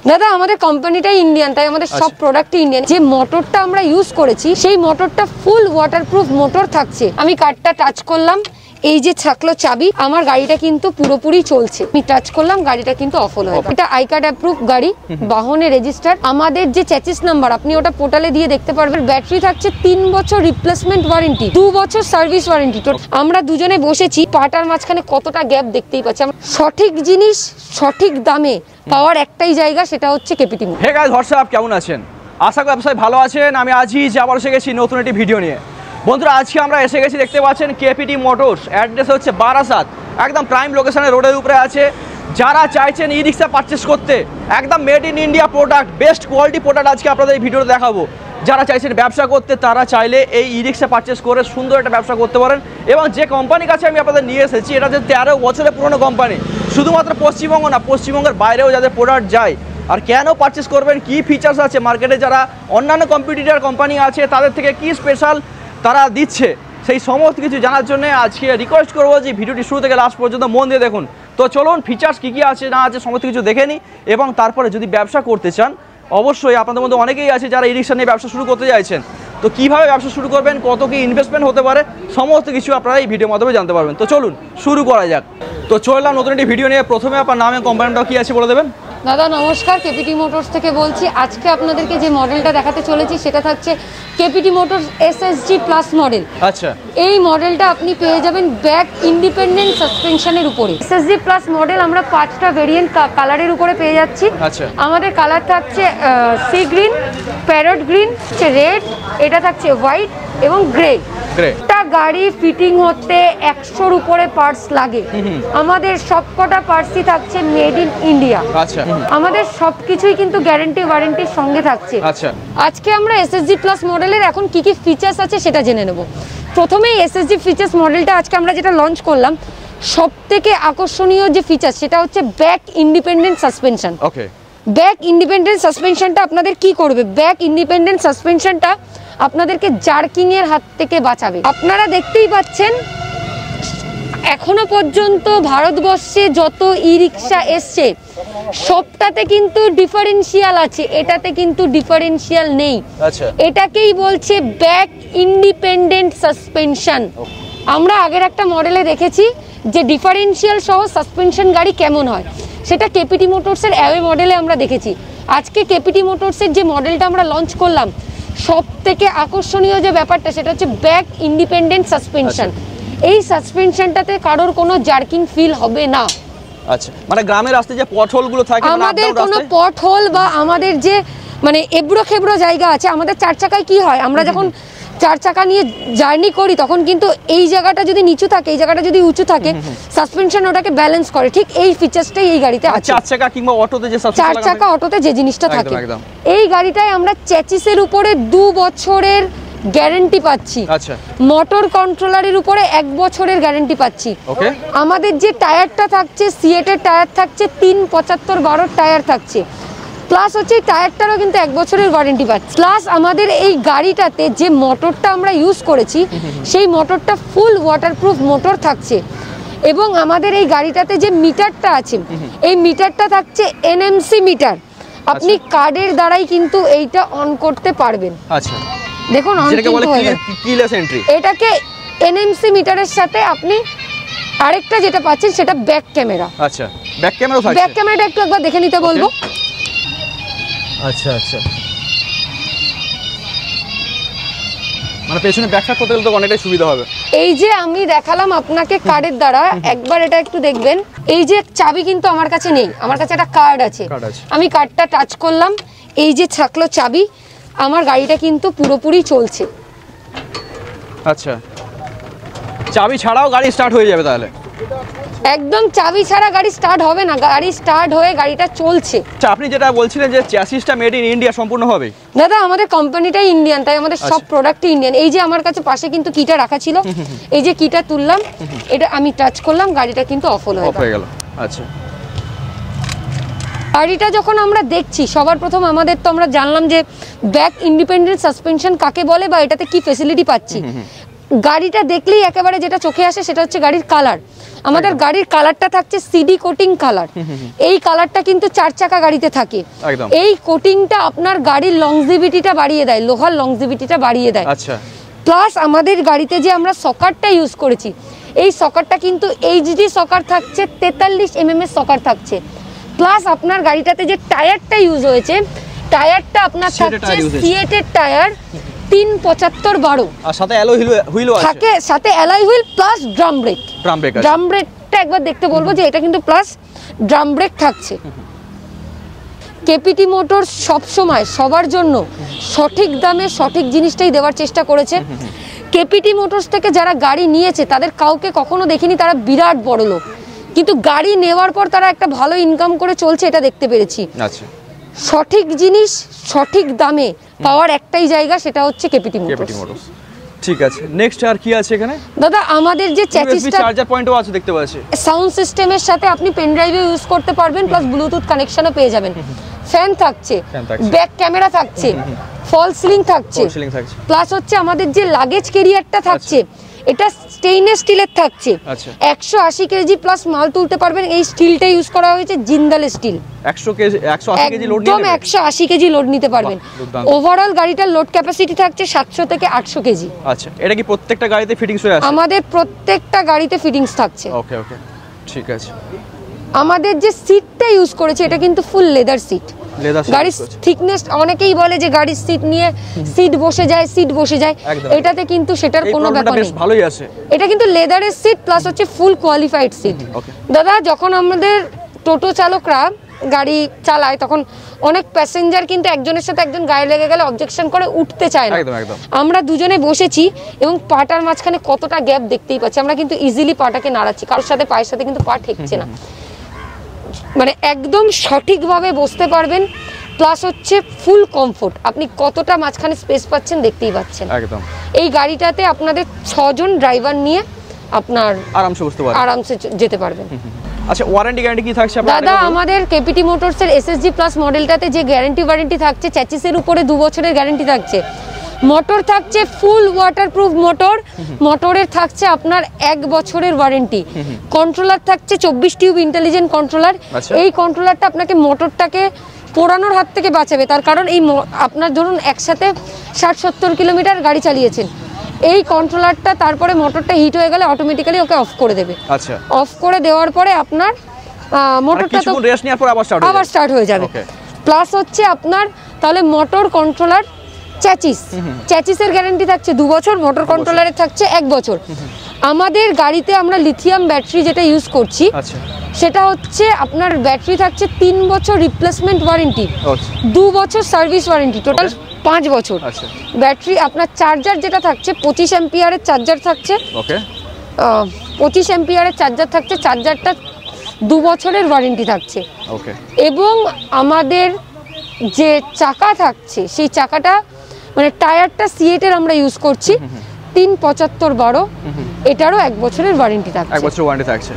দাদা আমাদের কোম্পানিটাই ইন্ডিয়ান, তাই আমাদের সব প্রোডাক্টই ইন্ডিয়ান। যে মোটরটা আমরা ইউজ করেছি সেই মোটরটা ফুল ওয়াটারপ্রুফ মোটর থাকছে। আমি কার্ডটা টাচ করলাম, এই যে থাকলো চাবি, আমার গাড়িটা কিন্তু পুরোপুরি চলছে। আমি টাচ করলাম, গাড়িটা কিন্তু অফ হলো। এটা আই কার্ড অ্যাপ্রুভ গাড়ি, বাহনে রেজিস্টার। আমাদের যে চ্যাসিস নাম্বার আপনি ওটা পোর্টালে দিয়ে দেখতে পারবেন। ব্যাটারি থাকছে 3 বছর রিপ্লেসমেন্ট ওয়ারেন্টি, 2 বছর সার্ভিস ওয়ারেন্টি। তো আমরা দুজনে বসেছি, পাটার মাঝখানে কতটা গ্যাপ দেখতেই পাচ্ছি। সঠিক জিনিস সঠিক দামে পাওয়ার একটাই জায়গা, সেটা হচ্ছে KPT motor. Hey guys, WhatsApp, কেমন আছেন? আশা করি আপনারা ভালো আছেন। আমি আজিজ আবার এসে গেছি নতুন একটি ভিডিও নিয়ে। বন্ধুরা, আজকে আমরা এসে গেছি, দেখতে পাচ্ছেন কেপিটি মোটরস। অ্যাড্রেস হচ্ছে বারাসাত, একদম প্রাইম লোকেশনে, রোডের উপরে আছে। যারা চাইছেন ই রিক্সা পারচেস করতে, একদম made in India product, best quality product আজকে আপনাদের এই ভিডিওতে দেখাবো। যারা চাইছেন ব্যবসা করতে, তারা চাইলে এই ই রিক্সা পারচেস করে সুন্দর একটা ব্যবসা করতে পারেন। এবং যে কোম্পানির কাছে আমি আপনাদের নিয়ে এসেছি, এটা হচ্ছে 13 বছরের পুরনো কোম্পানি। শুধুমাত্র পশ্চিমবঙ্গ না, পশ্চিমবঙ্গের বাইরেও যাদের প্রোডাক্ট যায়। আর কেন পারচেস করবেন, কি ফিচার্স আছে মার্কেটে, যারা অন্যান্য কম্পিটিটর কোম্পানি আছে তাদের থেকে কি স্পেশাল তারা দিচ্ছে, সেই সমস্ত কিছু জানার জন্য আজকে রিকোয়েস্ট করবো যে ভিডিওটি শুরু থেকে লাস্ট পর্যন্ত মন দিয়ে দেখুন। তো চলুন, ফিচার্স কী কী আছে না আছে সমস্ত কিছু দেখে নিই। এবং তারপরে যদি ব্যবসা করতে চান, অবশ্যই আপনাদের মধ্যে অনেকেই আছে যারা ই রিক্সা নিয়ে ব্যবসা শুরু করতে চাইছেন। তো কীভাবে ব্যবসা শুরু করবেন, কত কী ইনভেস্টমেন্ট হতে পারে, সমস্ত কিছু আপনারা এই ভিডিওর মাধ্যমে জানতে পারবেন। তো চলুন শুরু করা যাক। তো চললাম নতুন একটি ভিডিও নিয়ে। প্রথমে আপনার নামে কোম্পানিটাও কী আছে বলে দেবেন। দাদা নমস্কার, কেপিটি মোটরস থেকে বলছি। আজকে আপনাদেরকে যে মডেলটা দেখাতে চলেছি সেটা থাকছে KPT motors SSG plus model. আচ্ছা, এই মডেলটা আপনি পেয়ে যাবেন ব্যাক ইন্ডিপেন্ডেন্ট সাসপেনশনের উপরে। এসএসজি প্লাস মডেল আমরা 5টা ভেরিয়েন্ট কালারের উপরে পেয়ে যাচ্ছি। আচ্ছা, আমাদের কালার থাকছে sea green, parrot green, red, এটা থাকছে হোয়াইট এবং গ্রে। একটা গাড়ি ফিটিং হতে 100-র উপরে পার্টস লাগে। আমাদের সবকটা পার্টসই থাকছে মেড ইন ইন্ডিয়া। আচ্ছা, আমাদের সবকিছুই কিন্তু গ্যারান্টি ওয়ারেন্টির সঙ্গে থাকছে। আচ্ছা, আজকে আমরা এসএসজি প্লাস মডেলের এখন কি কি ফিচার্স আছে সেটা জেনে নেব। প্রথমেই এসএসজি ফিচার্স মডেলটা আজকে আমরা যেটা লঞ্চ করলাম, সবথেকে আকর্ষণীয় যে ফিচার সেটা হচ্ছে ব্যাক ইন্ডিপেন্ডেন্ট সাসপেনশন। ওকে, ব্যাক ইন্ডিপেন্ডেন্ট সাসপেনশনটা আপনাদের কি করবে? ব্যাক ইন্ডিপেন্ডেন্ট সাসপেনশনটা আপনাদেরকে জার্কিং এর হাত থেকে বাঁচাবে। আপনারা দেখতেই পাচ্ছেন এখনো পর্যন্ত ভারতবর্ষে যত ই রিক্সা এসছে সবটাতে কিন্তু ডিফারেন্সিয়াল আছে, এটাতে কিন্তু ডিফারেন্সিয়াল নেই। আচ্ছা, এটাকেই বলছে ব্যাক ইন্ডিপেন্ডেন্ট সাসপেনশন। আমরা আগের একটা মডেলে দেখেছি যে ডিফারেন্সিয়াল সহ সাসপেনশন গাড়ি কেমন হয়, সেটা কেপিটি মোটরসের অ্যাওয়ে মডেলে আমরা দেখেছি। আজকে কেপিটি মোটরসের যে মডেলটা আমরা লঞ্চ করলাম, সব থেকে আকর্ষণীয় যে ব্যাপারটা সেটা হচ্ছে ব্যাক ইন্ডিপেন্ডেন্ট সাসপেনশন। এই সাসপেনশনটাতে কারোর কোনো জার্কিং ফিল হবে না। আচ্ছা, মানে গ্রামের রাস্তায় যে পথহোলগুলো থাকে, আমাদের কোনো পথহোল বা আমাদের যে মানে এবড়ো খেবড়ো জায়গা আছে, আমাদের 4 চাকায় কি হয়, আমরা যখন 4 চাকা নিয়ে জার্নি করি তখন কিন্তু এই জায়গাটা যদি নিচু থাকে, এই জায়গাটা যদি উঁচু থাকে, সাসপেনশন ওটাকে ব্যালেন্স করে। ঠিক এই ফিচারসটাই এই গাড়িতে আছে। 4 চাকা কিংবা অটোতে যে 4 চাকা অটোতে যে জিনিসটা থাকে, এই গাড়িটায় আমরা চ্যাসিসের উপরে 2 বছরের গ্যারান্টি পাচ্ছি। আচ্ছা, মোটর কন্ট্রোলারের উপরে 1 বছরের গ্যারান্টি পাচ্ছি। ওকে, আমাদের যে টায়ারটা থাকছে সিয়েটের টায়ার থাকছে 375/12 টায়ার থাকছে। প্লাস হচ্ছে টায়ারটারও কিন্তু 1 বছরের ওয়ারেন্টি পাচ্ছি। প্লাস আমাদের এই গাড়িটাতে যে মোটরটা আমরা ইউজ করেছি সেই মোটরটা ফুল ওয়াটারপ্রুফ মোটর থাকছে। এবং আমাদের এই গাড়িটাতে যে মিটারটা আছে, এই মিটারটা থাকছে এনএমসি মিটার। আপনি কার্ডের দ্বারাই কিন্তু এইটা অন করতে পারবেন। আচ্ছা, দেখুন অন কিন্তু হয়ে গেছে। Keyless entry. এটাকে এনএমসি মিটারের সাথে আপনি আরেকটা যেটা পাচ্ছেন সেটা ব্যাক ক্যামেরা। আচ্ছা, ব্যাক ক্যামেরাও থাকছে। ব্যাক ক্যামেরাটা একটু একবার দেখে নিতে বলবো। আচ্ছা, আচ্ছা, মানে পেছনে ব্যাকটা করতে গেলে তো অনেকটাই সুবিধা হবে। এই যে আমি দেখালাম আপনাকে কার্ডের দ্বারা, একবার এটা একটু দেখবেন। এই যে চাবি কিন্তু আমার কাছে নেই, আমার কাছে একটা কার্ড আছে। আমি কার্ডটা টাচ করলাম, এই যে থাকলো চাবি, আমার গাড়িটা কিন্তু পুরোপুরি চলছে। আচ্ছা, চাবি ছাড়াও গাড়ি স্টার্ট হয়ে যাবে তাহলে? একদম চাবি ছাড়া গাড়ি স্টার্ট হবে না, গাড়ি স্টার্ট হয়ে গাড়িটা চলছে। আচ্ছা, আপনি যেটা বলছিলেন যে চ্যাসিসটা মেড ইন ইন্ডিয়া সম্পূর্ণ হবে। দাদা আমাদের কোম্পানিটাই ইন্ডিয়ান, তাই আমাদের সব প্রোডাক্টই ইন্ডিয়ান। এই যে আমার কাছে পাশে কিন্তু কিটা রাখা ছিল, এই যে কিটা তুললাম, এটা আমি টাচ করলাম, গাড়িটা কিন্তু অফ হয়ে গেল। আচ্ছা, গাড়িটা যখন আমরা দেখছি সবার প্রথম আমাদের তো আমরা জানলাম যে ব্যাক ইন্ডিপেন্ডেন্ট সাসপেনশন কাকে বলে বা এটাতে কি ফ্যাসিলিটি পাচ্ছি। গাড়িটা দেখলেই একেবারে যেটা চোখে আসে সেটা হচ্ছে গাড়ির কালার। আমাদের গাড়ির কালারটা থাকছে সিডি কোটিং কালার। এই কালারটা কিন্তু 4 চাকা গাড়িতে থাকে। এই কোটিংটা আপনার গাড়ির লংজিভিটিটা বাড়িয়ে দেয়, লোহার লংজিভিটিটা বাড়িয়ে দেয়। আচ্ছা, প্লাস আমাদের গাড়িতে যে আমরা সকারটা ইউজ করেছি, এই সকারটা কিন্তু এইচডি সকার থাকছে, 43 mm এর সকার থাকছে। প্লাস আপনার গাড়িটাতে যে টায়ারটা ইউজ হয়েছে, টায়ারটা আপনার থাকছে সিএটের টায়ার 375/12, আর সাথে অ্যালয় হুইলও আছে থাকে, সাথে alloy wheel plus drum brake. Drum ব্রেকটা একবার দেখতে বলবো যে এটা কিন্তু প্লাস ড্রাম ব্রেক থাকছে। কেপিটি মোটরস সব সময় সবার জন্য সঠিক দামে সঠিক জিনিসটাই দেওয়ার চেষ্টা করেছে। কেপিটি মোটরস থেকে যারা গাড়ি নিয়েছে তাদের কাউকে কখনো দেখিনি তারা বিরাট বড় লোক, কিন্তু গাড়ি নেওয়ার পর তারা একটা ভালো ইনকাম করে চলছে, এটা দেখতে পেরেছি। আচ্ছা, সঠিক জিনিস সঠিক দামে পাওয়ার একটাই জায়গা, সেটা হচ্ছে কেপিটি মোটরস। ঠিক আছে, নেক্সট আর কি আছে এখানে দাদা? আমাদের যে চ্যাসিসটা চার্জার পয়েন্টও আছে দেখতে পাচ্ছি, সাউন্ড সিস্টেমের সাথে আপনি পেন ড্রাইভে ইউজ করতে পারবেন, প্লাস ব্লুটুথ কানেকশনও পেয়ে যাবেন। ফ্যান থাকছে, ব্যাক ক্যামেরা থাকছে, ফল সিলিং থাকছে, প্লাস হচ্ছে আমাদের যে লাগেজ ক্যারিয়ারটা থাকছে এটা স্টেইনলেস স্টিলের থাকছে। 180 কেজি প্লাস মাল তুলতে পারবেন। এই স্টিলটা ইউজ করা হয়েছে জিন্দাল স্টিল। 180 কেজি লোড নিতে পারবেন, 180 কেজি লোড নিতে পারবেন। ওভারঅল গাড়িটার লোড ক্যাপাসিটি থাকছে 700 থেকে 800 কেজি। আচ্ছা, এটা কি প্রত্যেকটা গাড়িতে ফিটিংস হয়ে আছে? আমাদের প্রত্যেকটা গাড়িতে ফিটিংস থাকছে। ওকে ওকে, ঠিক আছে। আমাদের যে সিটটা ইউজ করেছে এটা কিন্তু ফুল লেদার সিট। গাড়ির থিকনেস, অনেকেই বলে যে গাড়ির সিট নিয়ে সিট বসে যায়, এটাতে কিন্তু সেটার কোনো ব্যাপার নেই, ভালোই আছে। এটা কিন্তু লেদারের সিট প্লাস হচ্ছে ফুল কোয়ালিফাইড সিট। দাদা, যখন আমাদের টোটো চালকরা গাড়ি চালায় তখন অনেক প্যাসেঞ্জার কিন্তু একজনের সাথে একজন গায়ে লেগে গেলে অবজেকশন করে উঠতে চায় না। আমরা দুজনে বসেছি এবং পাটার মাঝখানে কতটা গ্যাপ দেখতেই পাচ্ছি, আমরা কিন্তু ইজিলি পাটাকে নাড়াচ্ছি, কারোর সাথে পায়ের সাথে কিন্তু পা ঠেকছে না, মানে একদম সঠিকভাবে বসতে পারবেন। প্লাস হচ্ছে ফুল কমফোর্ট, আপনি কতটা মাঝখানে স্পেস পাচ্ছেন দেখতেই পাচ্ছেন। একদম এই গাড়িটাতে আপনাদের 6 জন ড্রাইভার নিয়ে আপনার আরামসে যেতে পারবেন। আচ্ছা, ওয়ারেন্টি গ্যারান্টি কি থাকছে আপনাদের? দাদা, আমাদের কেপিটি মোটরসের এসএসজি প্লাস মডেলটাতে যে গ্যারান্টি ওয়ারেন্টি থাকছে, চ্যাসিসের উপরে 2 বছরের গ্যারান্টি থাকছে। মোটর থাকছে ফুল ওয়াটারপ্রুফ মোটর, মোটরের থাকছে আপনার 1 বছরের ওয়ারেন্টি। কন্ট্রোলার থাকছে 24 টিউব ইন্টেলিজেন্ট কন্ট্রোলার। এই কন্ট্রোলারটা আপনাকে মোটরটাকে পোড়ানোর হাত থেকে বাঁচাবে, তার কারণ এই আপনার ধরুন একসাথে 60-70 কিলোমিটার গাড়ি চালিয়েছেন, এই কন্ট্রোলারটা তারপরে মোটরটা হিট হয়ে গেলে অটোমেটিক্যালি ওকে অফ করে দেবে। আচ্ছা, অফ করে দেওয়ার পরে আপনার মোটরটা তো রেস্ট নেওয়ার পর আবার স্টার্ট হয়ে যাবে। প্লাস হচ্ছে আপনার তাহলে মোটর কন্ট্রোলার চ্যাসিসের গ্যারান্টি থাকছে 2 বছর, মোটর কন্ট্রোলারের থাকছে 1 বছর। আমাদের গাড়িতে আমরা লিথিয়াম ব্যাটারি যেটা ইউজ করছি, সেটা হচ্ছে আপনার ব্যাটারি থাকছে 3 বছর রিপ্লেসমেন্ট ওয়ারেন্টি, 2 বছর সার্ভিস ওয়ারেন্টি, টোটাল 5 বছর। ব্যাটারি আপনার চার্জার যেটা থাকছে 25 অ্যাম্পিয়ারের চার্জার থাকছে, 25 অ্যাম্পিয়ারের চার্জার থাকছে, চার্জারটা 2 বছরের ওয়ারেন্টি থাকছে। এবং আমাদের যে চাকা থাকছে সেই চাকাটা মানে টায়ারটা সিএটের আমরা ইউজ করছি 375/12, এটারও 1 বছরের ওয়ারেন্টি থাকছে। 1 বছরের ওয়ারেন্টি থাকছে।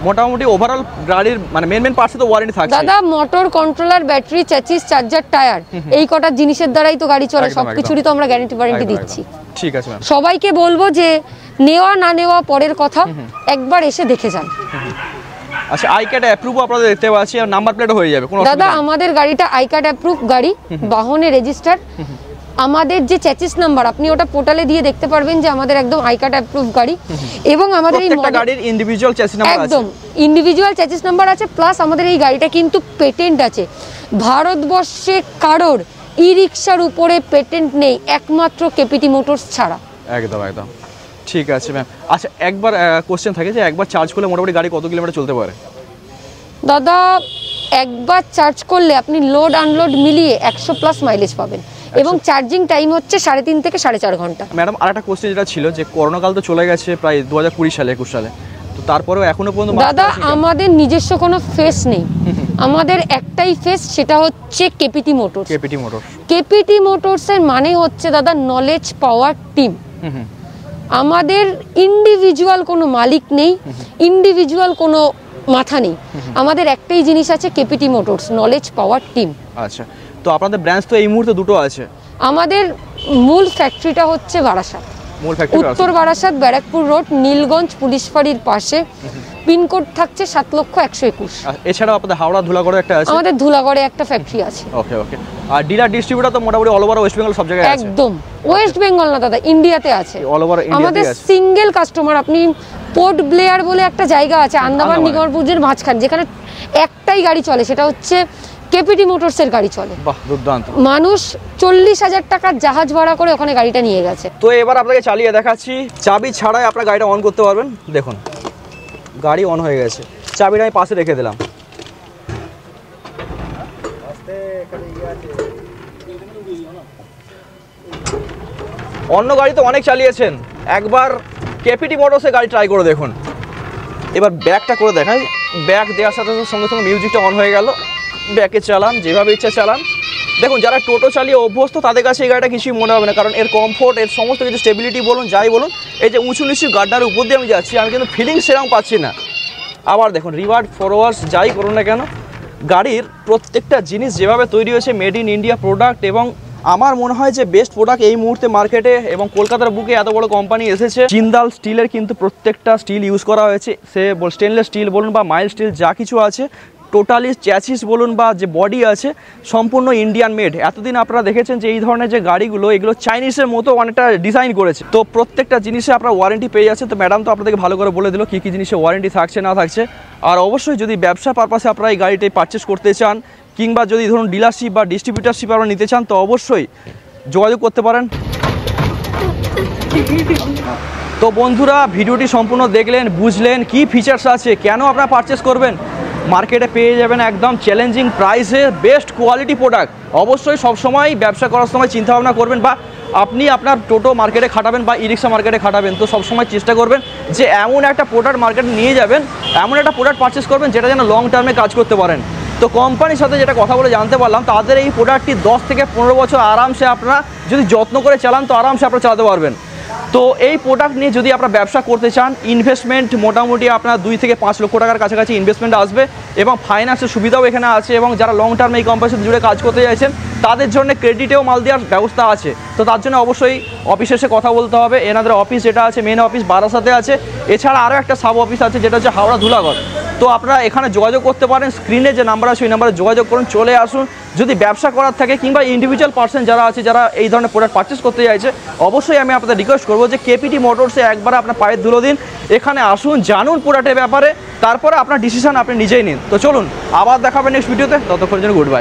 মোটামুটি ওভারঅল গাড়ির মানে মেন পার্টসে তো ওয়ারেন্টি থাকছে। দাদা, motor controller, battery, chassis, charger, tyre, এই কটা জিনিসের দ্বারাই তো গাড়ি চলে, সবকিছুরই তো আমরা গ্যারান্টি ওয়ারেন্টি দিচ্ছি। ঠিক আছে ম্যাম, সবাইকে বলবো যে নেওয়া না নেওয়া পরের কথা, একবার এসে দেখে যান। আচ্ছা, আই কার্ড অ্যাপ্রুভ আপনাদের দেখতে পাচ্ছি, আর নাম্বার প্লেটও হয়ে যাবে কোনো অসুবিধা নেই। দাদা, আমাদের গাড়িটা আই কার্ড অ্যাপ্রুভ গাড়ি, বাহনে রেজিস্টার। আমাদের যে চ্যাসিস নাম্বার আপনি ওটা পোর্টালে দিয়ে দেখতে পারবেন যে আমাদের একদম আই কার্ড অ্যাপ্রুভ গাড়ি, এবং আমাদের এই গাড়ির ইন্ডিভিজুয়াল চ্যাসিস নাম্বার আছে, একদম ইন্ডিভিজুয়াল চ্যাসিস নাম্বার আছে। প্লাস আমাদের এই গাড়িটা কিন্তু পেটেন্ট আছে, ভারতবর্ষে কারোর ই রিকশার উপরে পেটেন্ট নেই, একমাত্র কেপিটি মোটরস ছাড়া। একদম একদম ঠিক আছে ম্যাম। আচ্ছা, একবার কোশ্চেন থাকে যে একবার চার্জ করলে মোটামুটি গাড়ি কত কিলোমিটার চলতে পারে? দাদা, একবার চার্জ করলে আপনি লোড আনলোড মিলিয়ে 100+ মাইলেজ পাবেন, এবং চার্জিং টাইম হচ্ছে 3.5 থেকে 4.5 ঘন্টা। ম্যাডাম, আরেকটা কোশ্চেন যেটা ছিল যে করোনাকাল তো চলে গেছে প্রায় 2020 সালে 21 সালে, তো তারপরেও এখনো পর্যন্ত দাদা আমাদের নিজস্ব কোনো ফেস নেই, আমাদের একটাই ফেস, সেটা হচ্ছে কেপিটি মোটরস। কেপিটি মোটরসের মানে হচ্ছে দাদা নলেজ পাওয়ার টিম। আমাদের ইন্ডিভিজুয়াল কোনো মালিক নেই, ইন্ডিভিজুয়াল কোনো মাথা নেই, আমাদের একটাই জিনিস আছে, কেপিটি মোটরস নলেজ পাওয়ার টিম। আচ্ছা, তো আপনাদের ব্রাঞ্চ তো এই মুহূর্তে দুটো আছে? আমাদের মূল ফ্যাক্টরিটা হচ্ছে বারাসাত। মূল ফ্যাক্টরি উত্তর বারাসাত, ব্যারাকপুর রোড, নীলগঞ্জ পুলিশ ফাঁড়ির পাশে। পিনকোড থাকছে 7,01,21। এছাড়াও আপনাদের হাওড়া ধুলাগড়ে একটা আছে। আমাদের ধুলাগড়ে একটা ফ্যাক্টরি আছে। ওকে ওকে। আর ডিলার ডিস্ট্রিবিউটর তো মোটামুটি অল ওভার ওয়েস্ট বেঙ্গল সব জায়গায় আছে। একদম ওয়েস্ট বেঙ্গল না দাদা, ইন্ডিয়াতে আছে। অল ওভার ইন্ডিয়াতে আমাদের আছে। সিঙ্গেল কাস্টমার, আপনি পোর্ট ব্লেয়ার বলে একটা জায়গা আছে আন্দামান নিকোবরের মাঝখানে, যেখানে একটাই গাড়ি চলে, সেটা হচ্ছে কেপিটি মোটরসের গাড়ি চলে। বাহ, দুর্দান্ত। মানুষ 40,000 টাকার জাহাজ ভাড়া করে ওখানে গাড়িটা নিয়ে গেছে। তো এবার আপনাকে চালিয়ে দেখাচ্ছি, চাবি ছাড়াই আপনার গাড়িটা অন করতে পারবেন। দেখুন গাড়ি অন হয়ে গেছে, চাবিটা আমি পাশে রেখে দিলাম। অন্য গাড়ি তো অনেক চালিয়েছেন, একবার কেপিটি মোটরসে গাড়ি ট্রাই করে দেখুন। এবার ব্যাকটা করে দেখাই। ব্যাক দেওয়ার সাথে সাথে সঙ্গে সঙ্গে মিউজিকটা অন হয়ে গেল। ব্যাকে চালান, যেভাবে ইচ্ছা চালান। দেখুন যারা টোটো চালিয়ে অভ্যস্ত তাদের কাছে এই গাড়িটা কিছুই মনে হবে না, কারণ এর কমফোর্ট, এর সমস্ত কিছু স্টেবিলিটি বলুন, যাই বলুন, এই যে উঁচু নিচু গাড্ডার উপর দিয়ে আমি যাচ্ছি, আমি কিন্তু ফিলিংস সেরকম পাচ্ছি না। আবার দেখুন রিভার্ড ফরওয়ার্ডস যাই করুন না কেন, গাড়ির প্রত্যেকটা জিনিস যেভাবে তৈরি হয়েছে মেড ইন ইন্ডিয়া প্রোডাক্ট, এবং আমার মনে হয় যে বেস্ট প্রোডাক্ট এই মুহূর্তে মার্কেটে, এবং কলকাতার বুকে এত বড় কোম্পানি এসেছে। জিন্দাল স্টিলের কিন্তু প্রত্যেকটা স্টিল ইউজ করা হয়েছে, সে স্টেনলেস স্টিল বলুন বা মাইল্ড স্টিল যা কিছু আছে, টোটালি চ্যাসিস বলুন বা যে বডি আছে সম্পূর্ণ ইন্ডিয়ান মেড। এতদিন আপনারা দেখেছেন যে এই ধরনের যে গাড়িগুলো এগুলো চাইনিজের মতো অনেকটা ডিজাইন করেছে, তো প্রত্যেকটা জিনিসে আপনারা ওয়ারেন্টি পেয়ে যাচ্ছে। তো ম্যাডাম তো আপনাদেরকে ভালো করে বলে দিল কী কী জিনিসে ওয়ারেন্টি থাকছে না থাকছে। আর অবশ্যই যদি ব্যবসা পারপাসে আপনারা এই গাড়িটি পারচেস করতে চান, কিংবা যদি ধরুন ডিলারশিপ বা ডিস্ট্রিবিউটারশিপ আপনারা নিতে চান, তো অবশ্যই যোগাযোগ করতে পারেন। তো বন্ধুরা ভিডিওটি সম্পূর্ণ দেখলেন, বুঝলেন কি ফিচার্স আছে, কেন আপনারা পারচেস করবেন। মার্কেটে পেয়ে যাবেন একদম চ্যালেঞ্জিং প্রাইসে বেস্ট কোয়ালিটি প্রোডাক্ট। অবশ্যই সবসময় ব্যবসা করার সময় চিন্তাভাবনা করবেন, বা আপনি আপনার টোটো মার্কেটে খাটাবেন বা ই রিক্সা মার্কেটে খাটাবেন, তো সবসময় চেষ্টা করবেন যে এমন একটা প্রোডাক্ট মার্কেটে নিয়ে যাবেন, এমন একটা প্রোডাক্ট পারচেস করবেন যেটা যেন লং টার্মে কাজ করতে পারেন। তো কোম্পানির সাথে যেটা কথা বলে জানতে পারলাম, তাদের এই প্রোডাক্টটি 10 থেকে 15 বছর আরামসে আপনারা যদি যত্ন করে চালান তো আরামসে আপনারা চালাতে পারবেন। তো এই প্রোডাক্ট নিয়ে যদি আপনারা ব্যবসা করতে চান, ইনভেস্টমেন্ট মোটামুটি আপনার 2 থেকে 5 লক্ষ টাকার কাছাকাছি ইনভেস্টমেন্ট আসবে, এবং ফাইন্যান্সের সুবিধাও এখানে আছে, এবং যারা লং টার্মে এই কোম্পানির সাথে জুড়ে কাজ করতে চাইছেন তাদের জন্য ক্রেডিটেও মাল দেওয়ার ব্যবস্থা আছে। তো তার জন্য অবশ্যই অফিসে এসে কথা বলতে হবে। এনাদের অফিস যেটা আছে মেন অফিস বারাসাতে আছে, এছাড়া আরও একটা সাব অফিস আছে যেটা হচ্ছে হাওড়া ধুলাগড়। তো আপনারা এখানে যোগাযোগ করতে পারেন, স্ক্রিনে যে নাম্বার আছে ওই নাম্বারে যোগাযোগ করুন, চলে আসুন। যদি ব্যবসা করার থাকে কিংবা ইন্ডিভিজুয়াল পার্সন যারা আছে যারা এই ধরনের প্রোডাক্ট পারচেস করতে চাইছে, অবশ্যই আমি আপনাদের রিকোয়েস্ট করবো যে কেপিটি মোটরসে একবার আপনার পায়ের ধুলো দিন, এখানে আসুন, জানুন প্রোডাক্টের ব্যাপারে, তারপরে আপনার ডিসিশন আপনি নিজেই নিন। তো চলুন আবার দেখাবেন নেক্সট ভিডিওতে, ততক্ষণ জন্য গুড বাই।